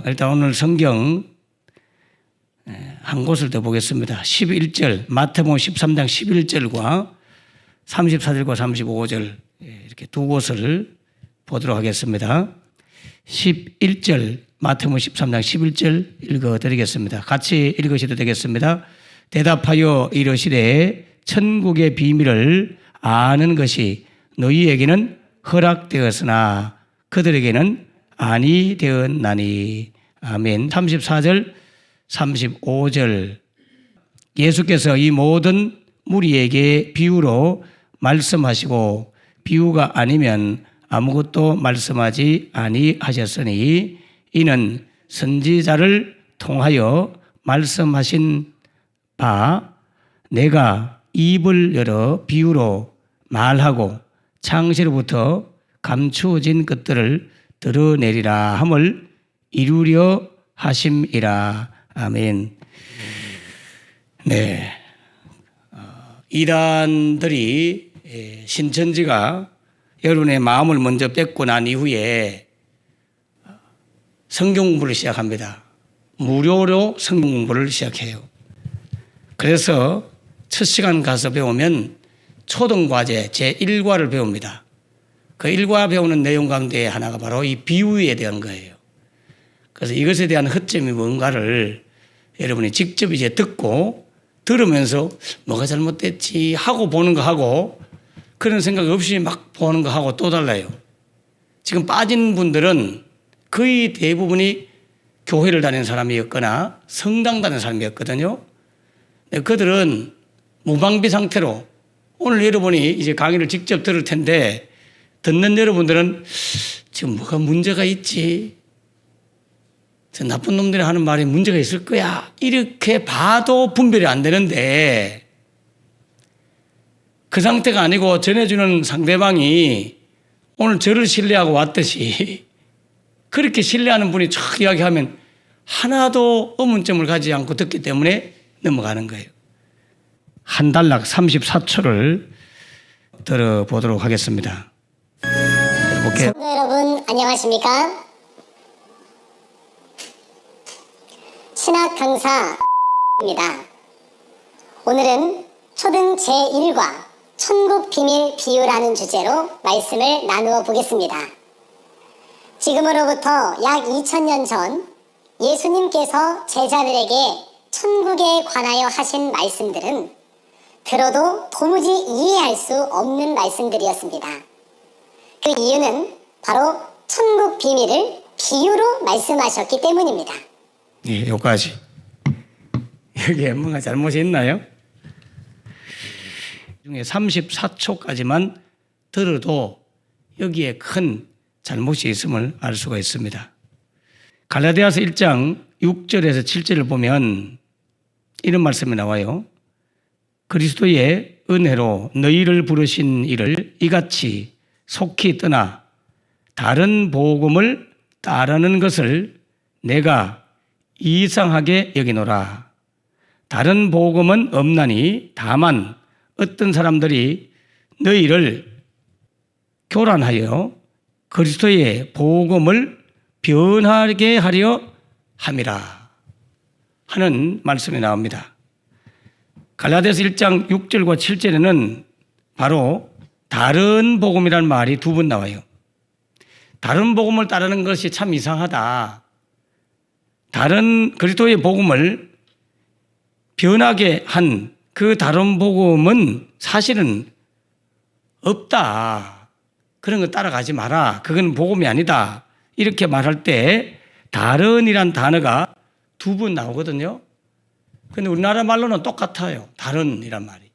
일단 오늘 성경 한 곳을 더 보겠습니다. 11절, 마태복음 13장 11절과 34절과 35절 이렇게 두 곳을 보도록 하겠습니다. 11절, 마태복음 13장 11절 읽어드리겠습니다. 같이 읽으셔도 되겠습니다. 대답하여 이르시되 천국의 비밀을 아는 것이 너희에게는 허락되었으나 그들에게는 아니 되었나니. 아멘. 34절, 35절 예수께서 이 모든 무리에게 비유로 말씀하시고 비유가 아니면 아무것도 말씀하지 아니하셨으니 이는 선지자를 통하여 말씀하신 바 내가 입을 열어 비유로 말하고 창세로부터 감추어진 것들을 드러내리라 함을 이루려 하심이라. 아멘. 네. 이단들이 신천지가 여러분의 마음을 먼저 뺏고 난 이후에 성경 공부를 시작합니다. 무료로 성경 공부를 시작해요. 그래서 첫 시간 가서 배우면 초등과제 제1과를 배웁니다. 그 1과 배우는 내용 가운데 하나가 바로 이 비유에 대한 거예요. 그래서 이것에 대한 허점이 뭔가를 여러분이 직접 이제 듣고 들으면서 뭐가 잘못됐지 하고 보는 거 하고 그런 생각 없이 막 보는 거 하고 또 달라요. 지금 빠진 분들은 거의 대부분이 교회를 다니는 사람이었거나 성당 다니는 사람이었거든요. 그들은 무방비 상태로 오늘 여러분이 이제 강의를 직접 들을 텐데 듣는 여러분들은 지금 뭐가 문제가 있지? 저 나쁜 놈들이 하는 말에 문제가 있을 거야. 이렇게 봐도 분별이 안 되는데 그 상태가 아니고 전해주는 상대방이 오늘 저를 신뢰하고 왔듯이 그렇게 신뢰하는 분이 촥 이야기하면 하나도 의문점을 가지지 않고 듣기 때문에 넘어가는 거예요. 한 단락 34초를 들어보도록 하겠습니다. 성도 여러분 안녕하십니까? 신학 강사입니다. 오늘은 초등 제1과 천국 비밀 비유라는 주제로 말씀을 나누어 보겠습니다. 지금으로부터 약 2000년 전 예수님께서 제자들에게 천국에 관하여 하신 말씀들은 들어도 도무지 이해할 수 없는 말씀들이었습니다. 그 이유는 바로 천국 비밀을 비유로 말씀하셨기 때문입니다. 네, 여기까지. 여기에 뭔가 잘못이 있나요? 중에 34초까지만 들어도 여기에 큰 잘못이 있음을 알 수가 있습니다. 갈라디아서 1장 6절에서 7절을 보면 이런 말씀이 나와요. 그리스도의 은혜로 너희를 부르신 이를 이같이 속히 떠나 다른 복음을 따르는 것을 내가 이상하게 여기노라. 다른 복음은 없나니 다만 어떤 사람들이 너희를 교란하여 그리스도의 복음을 변하게 하려 함이라 하는 말씀이 나옵니다. 갈라디아서 1장 6절과 7절에는 바로 다른 복음이라는 말이 두 번 나와요. 다른 복음을 따르는 것이 참 이상하다. 다른 그리스도의 복음을 변하게 한 그 다른 복음은 사실은 없다. 그런 거 따라가지 마라. 그건 복음이 아니다. 이렇게 말할 때 다른이란 단어가 두 번 나오거든요. 근데 우리나라 말로는 똑같아요. 다른이란 말이.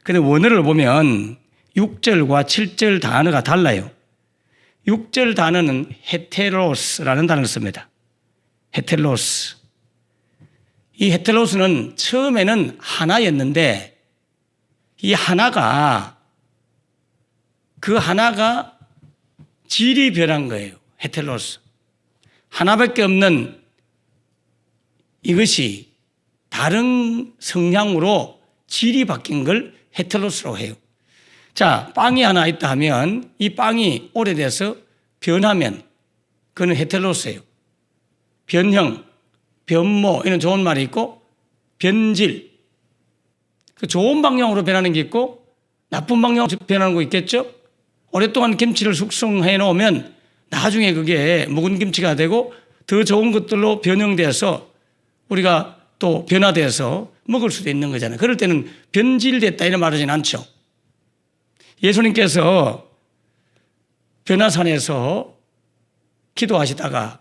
근데 원어를 보면 6절과 7절 단어가 달라요. 6절 단어는 헤테로스라는 단어를 씁니다. 헤텔로스. 이 헤텔로스는 처음에는 하나였는데 이 하나가 그 하나가 질이 변한 거예요. 헤텔로스. 하나밖에 없는 이것이 다른 성향으로 질이 바뀐 걸 헤텔로스라고 해요. 자, 빵이 하나 있다 하면 이 빵이 오래돼서 변하면 그건 헤텔로스예요. 변형, 변모 이런 좋은 말이 있고 변질, 그 좋은 방향으로 변하는 게 있고 나쁜 방향으로 변하는 거 있겠죠. 오랫동안 김치를 숙성해 놓으면 나중에 그게 묵은 김치가 되고 더 좋은 것들로 변형돼서 우리가 또 변화돼서 먹을 수도 있는 거잖아요. 그럴 때는 변질됐다 이런 말하진 않죠. 예수님께서 변화산에서 기도하시다가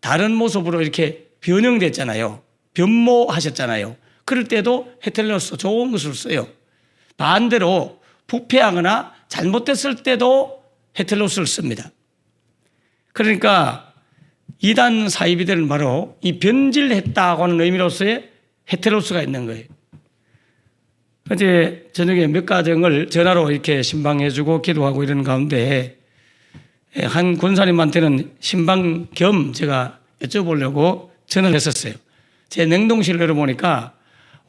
다른 모습으로 이렇게 변형됐잖아요. 변모하셨잖아요. 그럴 때도 헤텔로스 좋은 것을 써요. 반대로 부패하거나 잘못됐을 때도 헤텔로스를 씁니다. 그러니까 이단 사이비들은 바로 이 변질했다고 하는 의미로서의 헤텔로스가 있는 거예요. 어제 저녁에 몇 가정을 전화로 이렇게 신방해주고 기도하고 이러는 가운데 한 권사님한테는 신방 겸 제가 여쭤보려고 전화를 했었어요. 제 냉동실을 열어보니까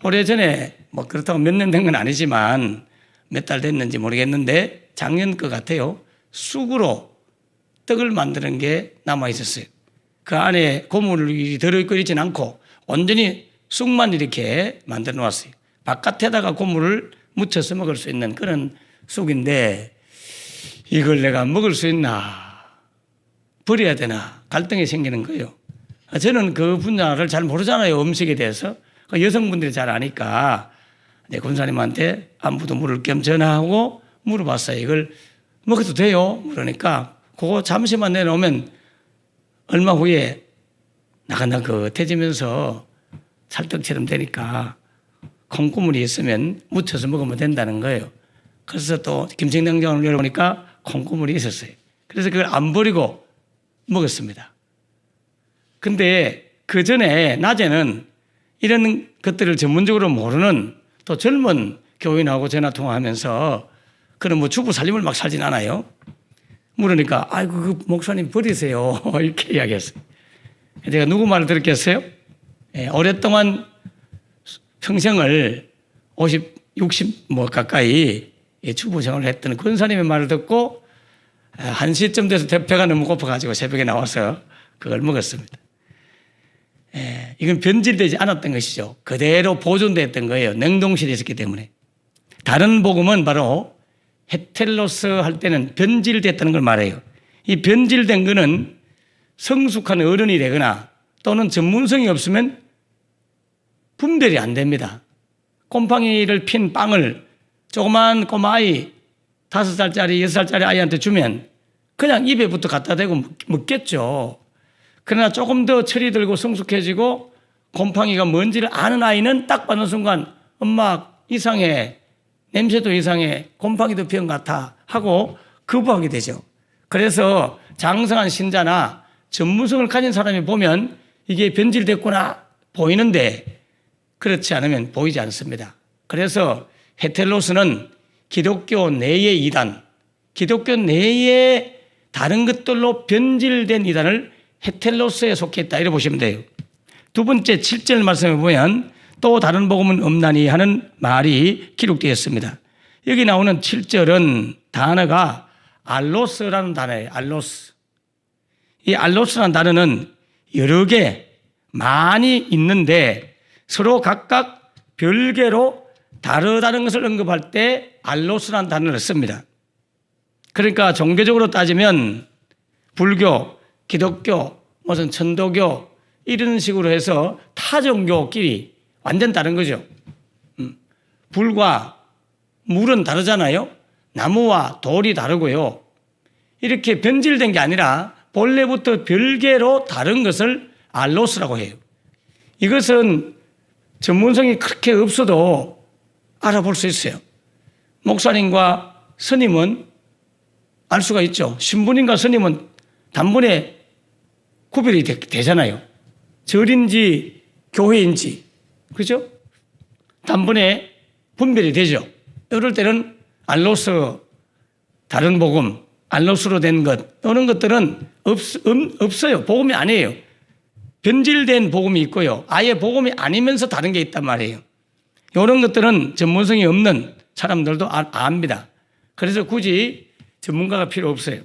오래전에 뭐 그렇다고 몇 년 된 건 아니지만 몇 달 됐는지 모르겠는데 작년 것 같아요. 쑥으로 떡을 만드는 게 남아 있었어요. 그 안에 고물이 들어있고 있지는 않고 온전히 쑥만 이렇게 만들어 놓았어요. 바깥에다가 고물을 묻혀서 먹을 수 있는 그런 쑥인데 이걸 내가 먹을 수 있나 버려야 되나 갈등이 생기는 거예요. 저는 그 분야를 잘 모르잖아요. 음식에 대해서. 여성분들이 잘 아니까 권사님한테 안부도 물을 겸 전화하고 물어봤어요. 이걸 먹어도 돼요? 그러니까 그거 잠시만 내놓으면 얼마 후에 나긋나긋해지면서 찰떡처럼 되니까 콩고물이 있으면 묻혀서 먹으면 된다는 거예요. 그래서 또 김치냉장고를 열어보니까 콩고물이 있었어요. 그래서 그걸 안 버리고 먹었습니다. 근데 그 전에 낮에는 이런 것들을 전문적으로 모르는 또 젊은 교인하고 전화 통화하면서 그런 뭐 주부 살림을 막 살진 않아요. 물으니까 아이고 그 목사님 버리세요 이렇게 이야기했어요. 제가 누구 말을 들었겠어요? 오랫동안 평생을 50, 60 뭐 가까이 주부 생활을 했던 권사님의 말을 듣고 1시쯤 돼서 배가 너무 고파가지고 새벽에 나와서 그걸 먹었습니다. 이건 변질되지 않았던 것이죠. 그대로 보존됐던 거예요. 냉동실에 있었기 때문에. 다른 복음은 바로 헤텔로스 할 때는 변질됐다는 걸 말해요. 이 변질된 거는 성숙한 어른이 되거나 또는 전문성이 없으면 분별이 안 됩니다. 곰팡이를 핀 빵을 조그만 꼬마아이 5살짜리 6살짜리 아이한테 주면 그냥 입에부터 갖다 대고 먹겠죠. 그러나 조금 더 철이 들고 성숙해지고 곰팡이가 뭔지를 아는 아이는 딱 받는 순간 엄마 이상해, 냄새도 이상해, 곰팡이도 병 같아 하고 거부하게 되죠. 그래서 장성한 신자나 전문성을 가진 사람이 보면 이게 변질됐구나 보이는데 그렇지 않으면 보이지 않습니다. 그래서 헤텔로스는 기독교 내의 이단, 기독교 내의 다른 것들로 변질된 이단을 헤텔로스에 속했다 이렇게 보시면 돼요. 두 번째 7절 말씀에 보면 또 다른 복음은 없나니 하는 말이 기록되어 있습니다. 여기 나오는 7절은 단어가 알로스라는 단어예요. 알로스. 이 알로스라는 단어는 여러 개 많이 있는데 서로 각각 별개로 다르다는 것을 언급할 때 알로스라는 단어를 씁니다. 그러니까 종교적으로 따지면 불교, 기독교, 무슨 천도교 이런 식으로 해서 타 종교끼리 완전 다른 거죠. 불과 물은 다르잖아요. 나무와 돌이 다르고요. 이렇게 변질된 게 아니라 본래부터 별개로 다른 것을 알로스라고 해요. 이것은 전문성이 그렇게 없어도 알아볼 수 있어요. 목사님과 스님은 알 수가 있죠. 신부님과 스님은 단번에 구별이 되잖아요. 절인지 교회인지, 그죠? 단번에 분별이 되죠. 이럴 때는 알로스, 다른 복음, 알로스로 된 것, 이런 것들은 없어요. 복음이 아니에요. 변질된 복음이 있고요. 아예 복음이 아니면서 다른 게 있단 말이에요. 이런 것들은 전문성이 없는 사람들도 압니다. 그래서 굳이 전문가가 필요 없어요.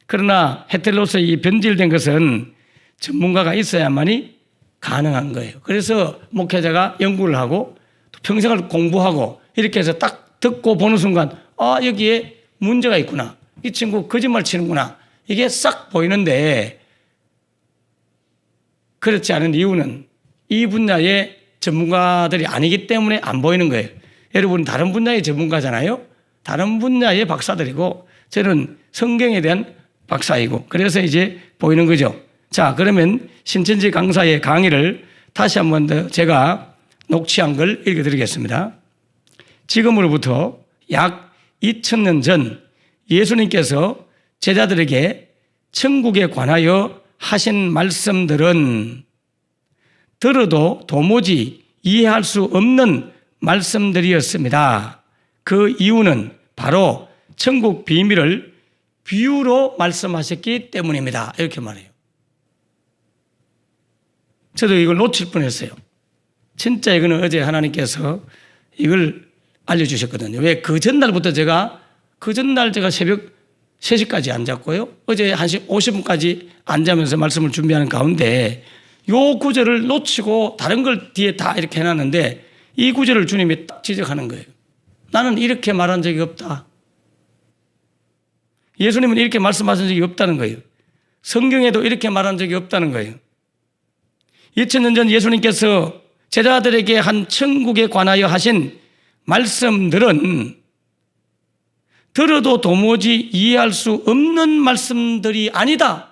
그러나 헤텔로스의 이 변질된 것은 전문가가 있어야만이 가능한 거예요. 그래서 목회자가 연구를 하고 또 평생을 공부하고 이렇게 해서 딱 듣고 보는 순간 여기에 문제가 있구나. 이 친구 거짓말 치는구나. 이게 싹 보이는데 그렇지 않은 이유는 이 분야의 전문가들이 아니기 때문에 안 보이는 거예요. 여러분 다른 분야의 전문가잖아요. 다른 분야의 박사들이고 저는 성경에 대한 박사이고 그래서 이제 보이는 거죠. 자, 그러면 신천지 강사의 강의를 다시 한번 더 제가 녹취한 걸 읽어드리겠습니다. 지금으로부터 약 2000년 전 예수님께서 제자들에게 천국에 관하여 하신 말씀들은 들어도 도무지 이해할 수 없는 말씀들이었습니다. 그 이유는 바로 천국 비밀을 비유로 말씀하셨기 때문입니다. 이렇게 말해요. 저도 이걸 놓칠 뻔했어요. 진짜 이거는 어제 하나님께서 이걸 알려주셨거든요. 왜 그 전날부터 제가 새벽 3시까지 앉았고요. 어제 1시 50분까지 앉으면서 말씀을 준비하는 가운데 요 구절을 놓치고 다른 걸 뒤에 다 이렇게 해놨는데 이 구절을 주님이 딱 지적하는 거예요. 나는 이렇게 말한 적이 없다. 예수님은 이렇게 말씀하신 적이 없다는 거예요. 성경에도 이렇게 말한 적이 없다는 거예요. 2000년 전 예수님께서 제자들에게 한 천국에 관하여 하신 말씀들은 들어도 도무지 이해할 수 없는 말씀들이 아니다.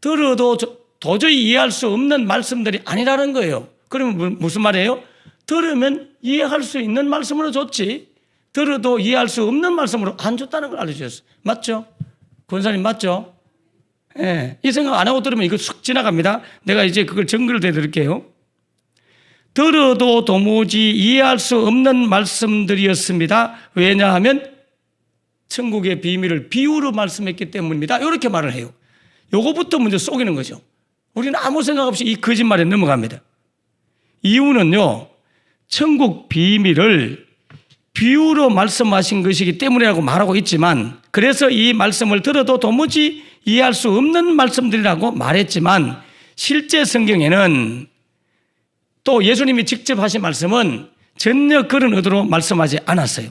들어도 도저히 이해할 수 없는 말씀들이 아니라는 거예요. 그러면 무슨 말이에요? 들으면 이해할 수 있는 말씀으로 줬지 들어도 이해할 수 없는 말씀으로 안 줬다는 걸 알려주셨어요. 맞죠? 권사님 맞죠? 예, 이 생각 안 하고 들으면 이거 쑥 지나갑니다. 내가 이제 그걸 증거를 대드릴게요. 들어도 도무지 이해할 수 없는 말씀들이었습니다. 왜냐하면 천국의 비밀을 비유로 말씀했기 때문입니다. 이렇게 말을 해요. 요거부터 먼저 속이는 거죠. 우리는 아무 생각 없이 이 거짓말에 넘어갑니다. 이유는요, 천국 비밀을 비유로 말씀하신 것이기 때문이라고 말하고 있지만 그래서 이 말씀을 들어도 도무지 이해할 수 없는 말씀들이라고 말했지만 실제 성경에는 또 예수님이 직접 하신 말씀은 전혀 그런 의도로 말씀하지 않았어요.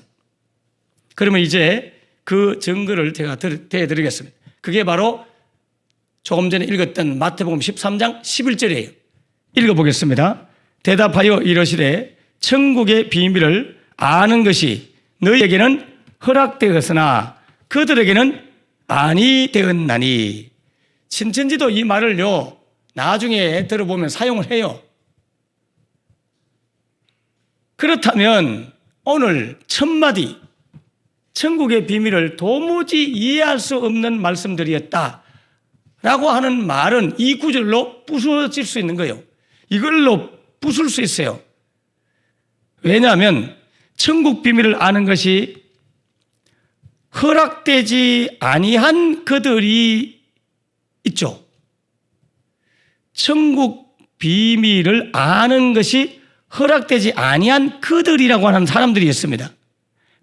그러면 이제 그 증거를 제가 대드리겠습니다. 그게 바로 조금 전에 읽었던 마태복음 13장 11절이에요. 읽어보겠습니다. 대답하여 이르시되 천국의 비밀을 아는 것이 너희에게는 허락되었으나 그들에게는 아니 되었나니. 신천지도 이 말을요 나중에 들어보면 사용을 해요. 그렇다면 오늘 첫마디 천국의 비밀을 도무지 이해할 수 없는 말씀들이었다 라고 하는 말은 이 구절로 부서질 수 있는 거예요. 이걸로 부술 수 있어요. 왜냐하면 천국 비밀을 아는 것이 허락되지 아니한 그들이 있죠. 천국 비밀을 아는 것이 허락되지 아니한 그들이라고 하는 사람들이 있습니다.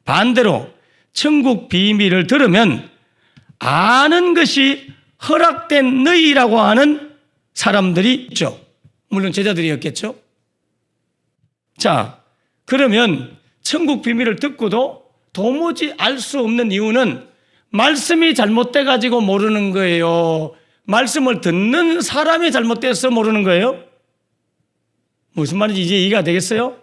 반대로 천국 비밀을 들으면 아는 것이 허락된 너희라고 하는 사람들이 있죠. 물론 제자들이었겠죠. 자, 그러면 천국 비밀을 듣고도 도무지 알 수 없는 이유는 말씀이 잘못돼 가지고 모르는 거예요. 말씀을 듣는 사람이 잘못돼서 모르는 거예요. 무슨 말인지 이제 이해가 되겠어요?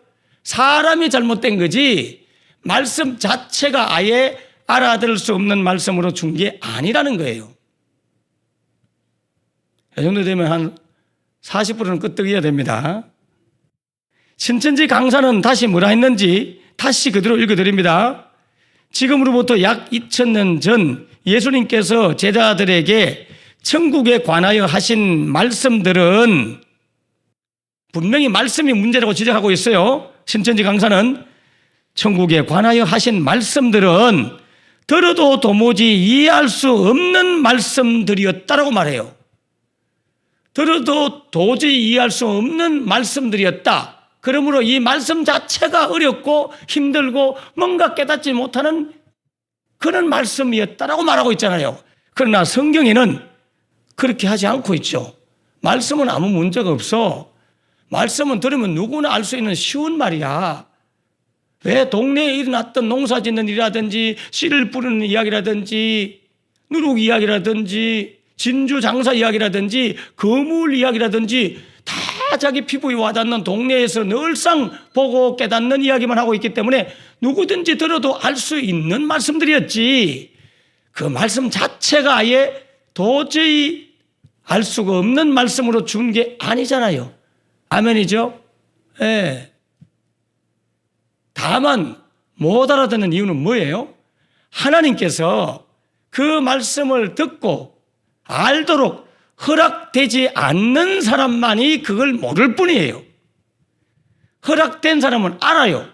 사람이 잘못된 거지 말씀 자체가 아예 알아들을 수 없는 말씀으로 준 게 아니라는 거예요. 이 정도 되면 한 40%는 끄떡이어야 됩니다. 신천지 강사는 다시 뭐라 했는지 다시 그대로 읽어드립니다. 지금으로부터 약 2000년 전 예수님께서 제자들에게 천국에 관하여 하신 말씀들은 분명히 말씀이 문제라고 지적하고 있어요. 신천지 강사는 천국에 관하여 하신 말씀들은 들어도 도무지 이해할 수 없는 말씀들이었다라고 말해요. 들어도 도저히 이해할 수 없는 말씀들이었다. 그러므로 이 말씀 자체가 어렵고 힘들고 뭔가 깨닫지 못하는 그런 말씀이었다라고 말하고 있잖아요. 그러나 성경에는 그렇게 하지 않고 있죠. 말씀은 아무 문제가 없어. 말씀은 들으면 누구나 알 수 있는 쉬운 말이야. 왜 동네에 일어났던 농사 짓는 일이라든지 씨를 뿌리는 이야기라든지 누룩 이야기라든지 진주 장사 이야기라든지 거물 이야기라든지 다 자기 피부에 와닿는 동네에서 늘상 보고 깨닫는 이야기만 하고 있기 때문에 누구든지 들어도 알 수 있는 말씀들이었지. 그 말씀 자체가 아예 도저히 알 수가 없는 말씀으로 준 게 아니잖아요. 아멘이죠? 예. 다만 못 알아듣는 이유는 뭐예요? 하나님께서 그 말씀을 듣고 알도록 허락되지 않는 사람만이 그걸 모를 뿐이에요. 허락된 사람은 알아요.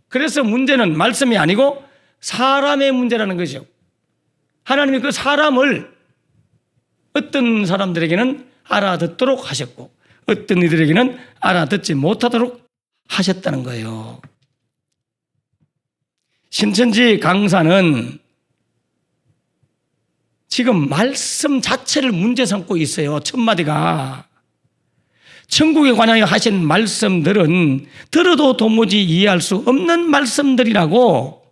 그래서 문제는 말씀이 아니고 사람의 문제라는 거죠. 하나님이 그 사람을 어떤 사람들에게는 알아듣도록 하셨고 어떤 이들에게는 알아듣지 못하도록 하셨다는 거예요. 신천지 강사는 지금 말씀 자체를 문제 삼고 있어요. 첫마디가. 천국에 관하여 하신 말씀들은 들어도 도무지 이해할 수 없는 말씀들이라고.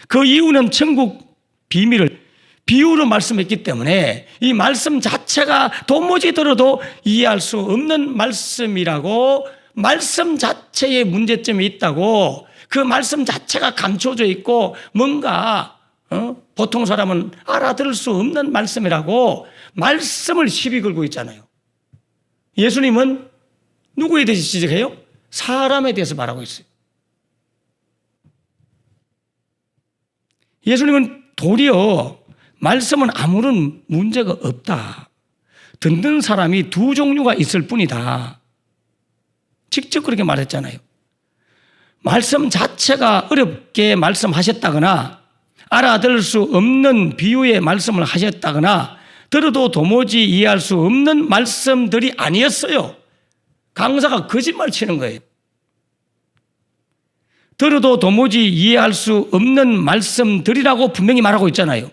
그 이유는 천국 비밀을 비유로 말씀했기 때문에 이 말씀 자체가 도무지 들어도 이해할 수 없는 말씀이라고, 말씀 자체에 문제점이 있다고, 그 말씀 자체가 감춰져 있고 뭔가 보통 사람은 알아들을 수 없는 말씀이라고 말씀을 시비 걸고 있잖아요. 예수님은 누구에 대해서 지적해요? 사람에 대해서 말하고 있어요. 예수님은 도리어 말씀은 아무런 문제가 없다. 듣는 사람이 두 종류가 있을 뿐이다. 직접 그렇게 말했잖아요. 말씀 자체가 어렵게 말씀하셨다거나 알아들을 수 없는 비유의 말씀을 하셨다거나 들어도 도무지 이해할 수 없는 말씀들이 아니었어요. 강사가 거짓말 치는 거예요. 들어도 도무지 이해할 수 없는 말씀들이라고 분명히 말하고 있잖아요.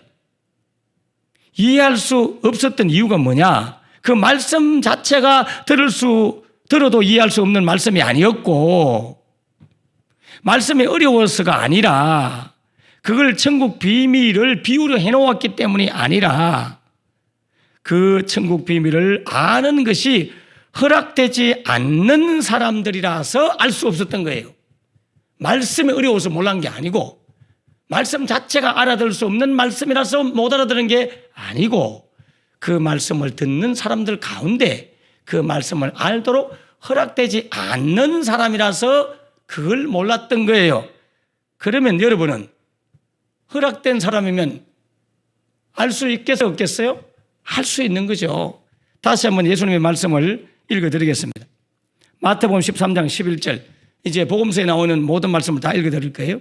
이해할 수 없었던 이유가 뭐냐? 그 말씀 자체가 들어도 이해할 수 없는 말씀이 아니었고, 말씀이 어려워서가 아니라, 그걸 천국 비밀을 비유로 해놓았기 때문이 아니라, 그 천국 비밀을 아는 것이 허락되지 않는 사람들이라서 알 수 없었던 거예요. 말씀이 어려워서 몰란 게 아니고, 말씀 자체가 알아들을 수 없는 말씀이라서 못 알아들은 게 아니고, 그 말씀을 듣는 사람들 가운데 그 말씀을 알도록 허락되지 않는 사람이라서 그걸 몰랐던 거예요. 그러면 여러분은 허락된 사람이면 알 수 있겠어요? 없겠어요? 할 수 있는 거죠. 다시 한번 예수님의 말씀을 읽어드리겠습니다. 마태복음 13장 11절, 이제 복음서에 나오는 모든 말씀을 다 읽어드릴 거예요.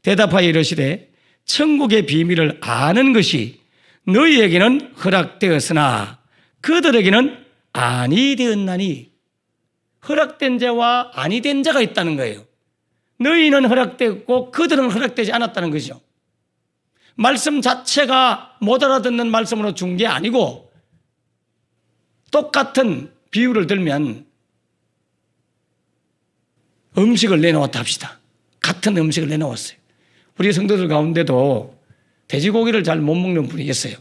대답하여 이르시되 천국의 비밀을 아는 것이 너희에게는 허락되었으나 그들에게는 아니 되었나니. 허락된 자와 아니 된 자가 있다는 거예요. 너희는 허락되었고 그들은 허락되지 않았다는 거죠. 말씀 자체가 못 알아듣는 말씀으로 준 게 아니고, 똑같은 비유를 들면 음식을 내놓았다 합시다. 같은 음식을 내놓았어요. 우리 성도들 가운데도 돼지고기를 잘 못 먹는 분이 있어요.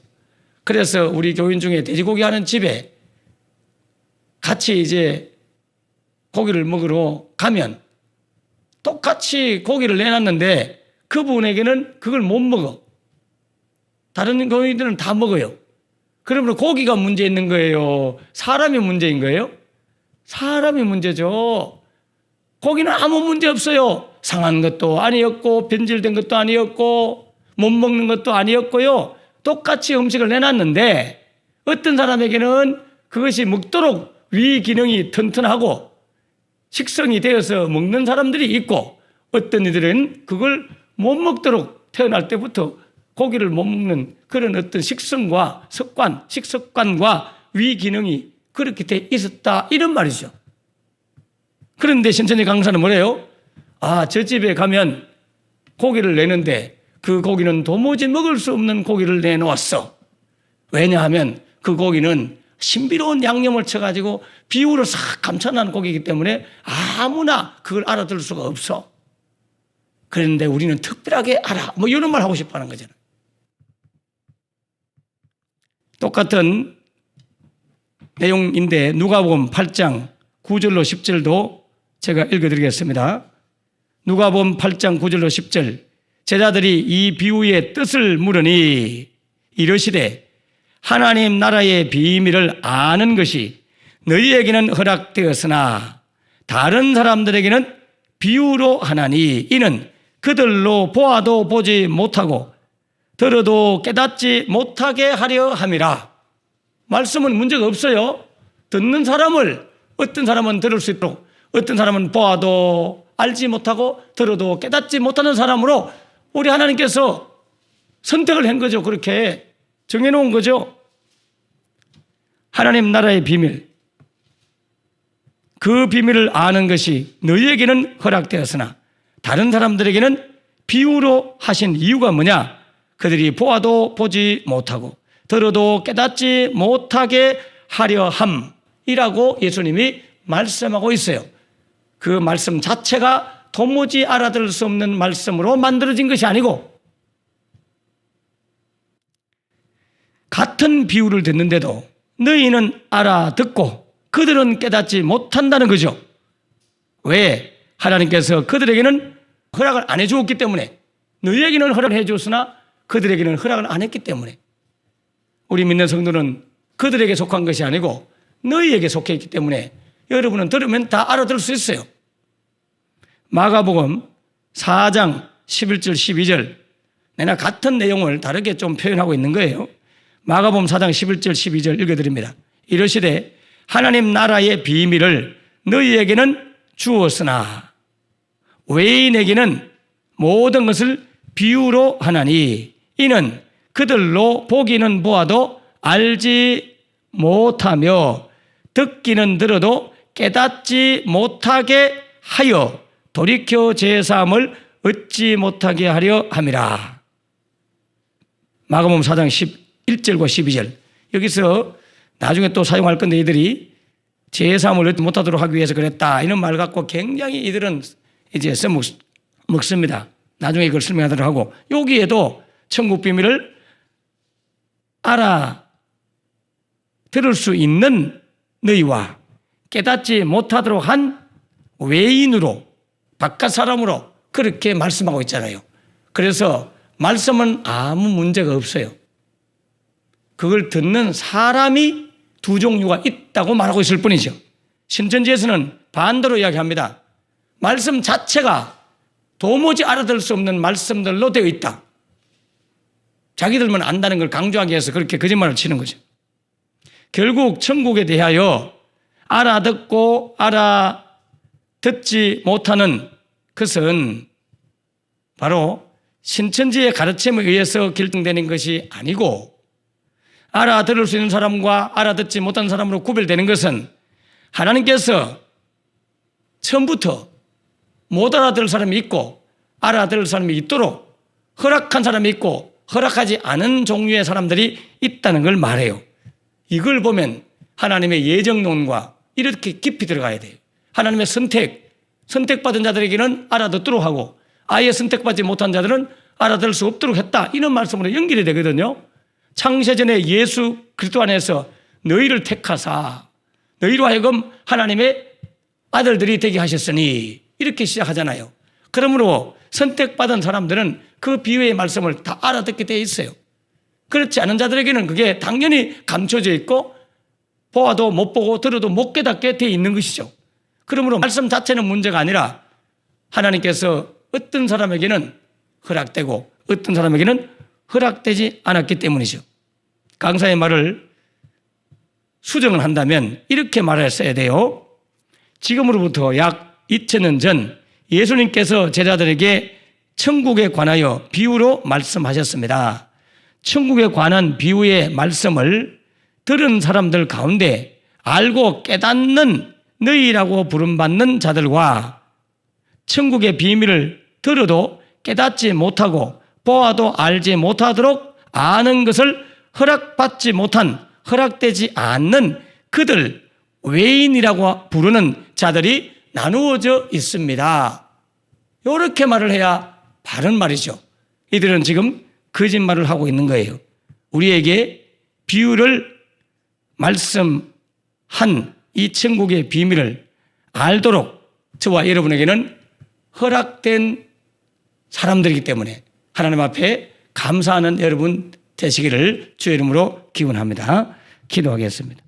그래서 우리 교인 중에 돼지고기 하는 집에 같이 이제 고기를 먹으러 가면 똑같이 고기를 내놨는데 그분에게는 그걸 못 먹어. 다른 교인들은 다 먹어요. 그러면 고기가 문제 있는 거예요? 사람이 문제인 거예요? 사람이 문제죠. 고기는 아무 문제 없어요. 상한 것도 아니었고 변질된 것도 아니었고 못 먹는 것도 아니었고요. 똑같이 음식을 내놨는데 어떤 사람에게는 그것이 먹도록 위 기능이 튼튼하고 식성이 되어서 먹는 사람들이 있고, 어떤 이들은 그걸 못 먹도록 태어날 때부터 고기를 못 먹는 그런 어떤 식성과 식습관과 위 기능이 그렇게 돼 있었다, 이런 말이죠. 그런데 신천지 강사는 뭐래요? 저 집에 가면 고기를 내는데 그 고기는 도무지 먹을 수 없는 고기를 내놓았어. 왜냐하면 그 고기는 신비로운 양념을 쳐가지고 비율을 싹 감춰놓은 고기이기 때문에 아무나 그걸 알아들을 수가 없어. 그런데 우리는 특별하게 알아. 뭐 이런 말 하고 싶어 하는 거잖아요. 똑같은 내용인데 누가복음 8장 9절로 10절도 제가 읽어드리겠습니다. 누가복음 8장 9절로 10절. 제자들이 이 비유의 뜻을 물으니 이르시되 하나님 나라의 비밀을 아는 것이 너희에게는 허락되었으나 다른 사람들에게는 비유로 하나니 이는 그들로 보아도 보지 못하고 들어도 깨닫지 못하게 하려 함이라. 말씀은 문제가 없어요. 듣는 사람을 어떤 사람은 들을 수 있도록 어떤 사람은 보아도 알지 못하고 들어도 깨닫지 못하는 사람으로 우리 하나님께서 선택을 한 거죠. 그렇게 정해놓은 거죠. 하나님 나라의 비밀, 그 비밀을 아는 것이 너희에게는 허락되었으나 다른 사람들에게는 비유로 하신 이유가 뭐냐? 그들이 보아도 보지 못하고 들어도 깨닫지 못하게 하려 함이라고 예수님이 말씀하고 있어요. 그 말씀 자체가 도무지 알아들을 수 없는 말씀으로 만들어진 것이 아니고 같은 비유를 듣는데도 너희는 알아듣고 그들은 깨닫지 못한다는 거죠. 왜? 하나님께서 그들에게는 허락을 안 해주었기 때문에. 너희에게는 허락을 해주었으나 그들에게는 허락을 안 했기 때문에. 우리 믿는 성도는 그들에게 속한 것이 아니고 너희에게 속해 있기 때문에 여러분은 들으면 다 알아들을 수 있어요. 마가복음 4장 11절 12절 내가 같은 내용을 다르게 좀 표현하고 있는 거예요. 마가복음 4장 11절 12절 읽어드립니다. 이르시되 하나님 나라의 비밀을 너희에게는 주었으나 외인에게는 모든 것을 비유로 하나니 이는 그들로 보기는 보아도 알지 못하며 듣기는 들어도 깨닫지 못하게 하여 돌이켜 제사함을 얻지 못하게 하려 함이라. 마가복음 4장 11절과 12절 여기서 나중에 또 사용할 건데 이들이 제사함을 얻지 못하도록 하기 위해서 그랬다. 이런 말 갖고 굉장히 이들은 이제 써먹습니다. 나중에 이걸 설명하도록 하고 여기에도 천국 비밀을 알아들을 수 있는 너희와 깨닫지 못하도록 한 외인으로 바깥 사람으로 그렇게 말씀하고 있잖아요. 그래서 말씀은 아무 문제가 없어요. 그걸 듣는 사람이 두 종류가 있다고 말하고 있을 뿐이죠. 신천지에서는 반대로 이야기합니다. 말씀 자체가 도무지 알아들을 수 없는 말씀들로 되어 있다. 자기들만 안다는 걸 강조하기 위해서 그렇게 거짓말을 치는 거죠. 결국 천국에 대하여 알아듣고 알아듣지 못하는 것은 바로 신천지의 가르침에 의해서 결정되는 것이 아니고 알아들을 수 있는 사람과 알아듣지 못하는 사람으로 구별되는 것은 하나님께서 처음부터 못 알아들을 사람이 있고 알아들을 사람이 있도록 허락한 사람이 있고 허락하지 않은 종류의 사람들이 있다는 걸 말해요. 이걸 보면 하나님의 예정론과 이렇게 깊이 들어가야 돼요. 하나님의 선택받은 자들에게는 알아듣도록 하고 아예 선택받지 못한 자들은 알아들을 수 없도록 했다. 이런 말씀으로 연결이 되거든요. 창세전에 예수 그리스도 안에서 너희를 택하사 너희로 하여금 하나님의 아들들이 되게 하셨으니 이렇게 시작하잖아요. 그러므로 선택받은 사람들은 그 비유의 말씀을 다 알아듣게 되어 있어요. 그렇지 않은 자들에게는 그게 당연히 감춰져 있고 보아도 못 보고 들어도 못 깨닫게 되어 있는 것이죠. 그러므로 말씀 자체는 문제가 아니라 하나님께서 어떤 사람에게는 허락되고 어떤 사람에게는 허락되지 않았기 때문이죠. 강사의 말을 수정을 한다면 이렇게 말했어야 돼요. 지금으로부터 약 2000년 전 예수님께서 제자들에게 천국에 관하여 비유로 말씀하셨습니다. 천국에 관한 비유의 말씀을 들은 사람들 가운데 알고 깨닫는 너희라고 부름받는 자들과 천국의 비밀을 들어도 깨닫지 못하고 보아도 알지 못하도록 아는 것을 허락받지 못한 허락되지 않는 그들 외인이라고 부르는 자들이 나누어져 있습니다. 이렇게 말을 해야 바른 말이죠. 이들은 지금 거짓말을 하고 있는 거예요. 우리에게 비유를 말씀한 이 천국의 비밀을 알도록 저와 여러분에게는 허락된 사람들이기 때문에 하나님 앞에 감사하는 여러분 되시기를 주의 이름으로 기원합니다. 기도하겠습니다.